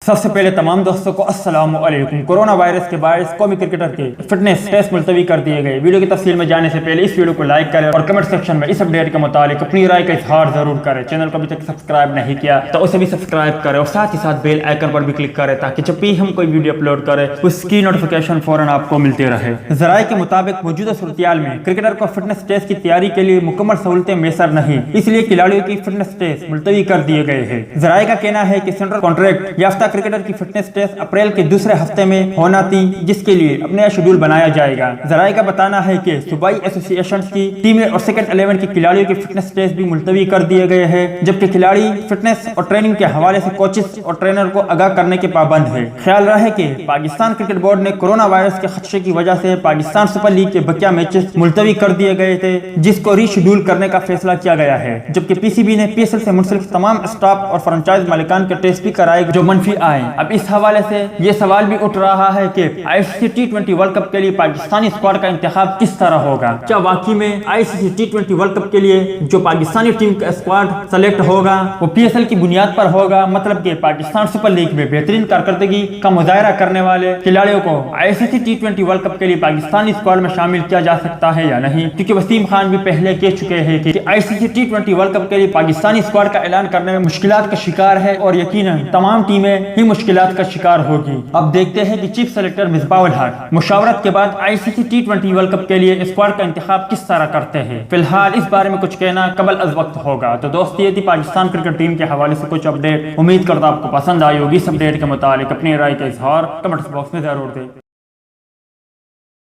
سب سے پہلے تمام دوستوں کو السلام علیکم۔ کورونا وائرس کے باعث قومی کرکٹر کے فٹنس ٹیسٹ ملتوی کر دیے گئے۔ ویڈیو کی تفصیل میں جانے سے پہلے اس ویڈیو کو لائک کریں اور کمنٹ سیکشن میں اس اپڈیٹ کے متعلق اپنی رائے کا اظہار ضرور کریں۔ چینل کو ابھی تک سبسکرائب نہیں کیا تو اسے بھی سبسکرائب کریں اور ساتھ ہی ساتھ بیل آئیکن پر بھی کلک کریں تاکہ جب بھی ہم کوئی ویڈیو اپلوڈ کریں اس کی نوٹیفیکیشن فوراً آپ کو ملتی رہے۔ ذرائع کے مطابق موجودہ صورتحال میں کرکٹر کو فٹنس ٹیسٹ کی تیاری کے لیے مکمل سہولتیں میسر نہیں، اس لیے کھلاڑیوں کی فٹنس ٹیسٹ ملتوی کر دیے گئے ہیں۔ ذرائع کا کہنا ہے کہ سینٹرل کانٹریکٹ یافتہ کرکٹر کی فٹنس ٹیسٹ اپریل کے دوسرے ہفتے میں ہونا تھی، جس کے لیے اب نیا شیڈول بنایا جائے گا۔ ذرائع کا بتانا ہے کہ صوبائی ایسوسی ایشنز کی ٹیمیں اور سیکنڈ 11 کے کھلاڑیوں کی فٹنس ٹیسٹ بھی ملتوی کر دیے گئے ہیں، جبکہ کھلاڑی فٹنس اور ٹریننگ کے حوالے سے کوچز اور ٹرینر کو آگاہ کرنے کے پابند ہے۔ خیال رہے کہ پاکستان کرکٹ بورڈ نے کورونا وائرس کے خدشے کی وجہ سے پاکستان سپر لیگ کے بقیہ میچز ملتوی کر دیے گئے تھے، جس کو ری شیڈول کرنے کا فیصلہ کیا گیا ہے، جبکہ پی سی بی نے پی ایس ایل سے منسلک تمام اسٹاف اور فرنچائز مالکان کے ٹیسٹ بھی کرائے جو منفی آئے۔ اب اس حوالے سے یہ سوال بھی اٹھ رہا ہے کہ آئی سی سی T20 ورلڈ کپ کے لیے پاکستانی اسکواڈ کا انتخاب کس طرح ہوگا؟ کیا واقعی میں آئی سی سی T20 ورلڈ کپ کے لیے جو پاکستانی ٹیم کا اسکواڈ سلیکٹ ہوگا وہ پی ایس ایل کی بنیاد پر ہوگا؟ مطلب کہ پاکستان سپر لیگ میں بہترین کارکردگی کا مظاہرہ کرنے والے کھلاڑیوں کو آئی سی سی T20 ورلڈ کپ کے لیے پاکستانی اسکواڈ میں شامل کیا جا سکتا ہے یا نہیں؟ کیونکہ وسیم خان بھی پہلے کہہ چکے ہیں کہ آئی سی سی T20 ورلڈ کپ کے لیے پاکستانی اسکواڈ کا اعلان کرنے میں مشکلات کا شکار ہے اور یقیناً تمام ٹیمیں ہی مشکلات کا شکار ہوگی۔ اب دیکھتے ہیں کہ چیف سلیکٹر مصباح الحق مشاورت کے بعد آئی سی سی T20 ورلڈ کپ کے لیے اسکواڈ کا انتخاب کس طرح کرتے ہیں۔ فی الحال اس بارے میں کچھ کہنا قبل از وقت ہوگا۔ تو دوست یہ تھی پاکستان کرکٹ ٹیم کے حوالے سے کچھ اپڈیٹ، امید کرتا آپ کو پسند آئی ہوگی۔ اس اپڈیٹ کے متعلق اپنی رائے کا اظہار کمنٹ باکس میں ضرور دیں۔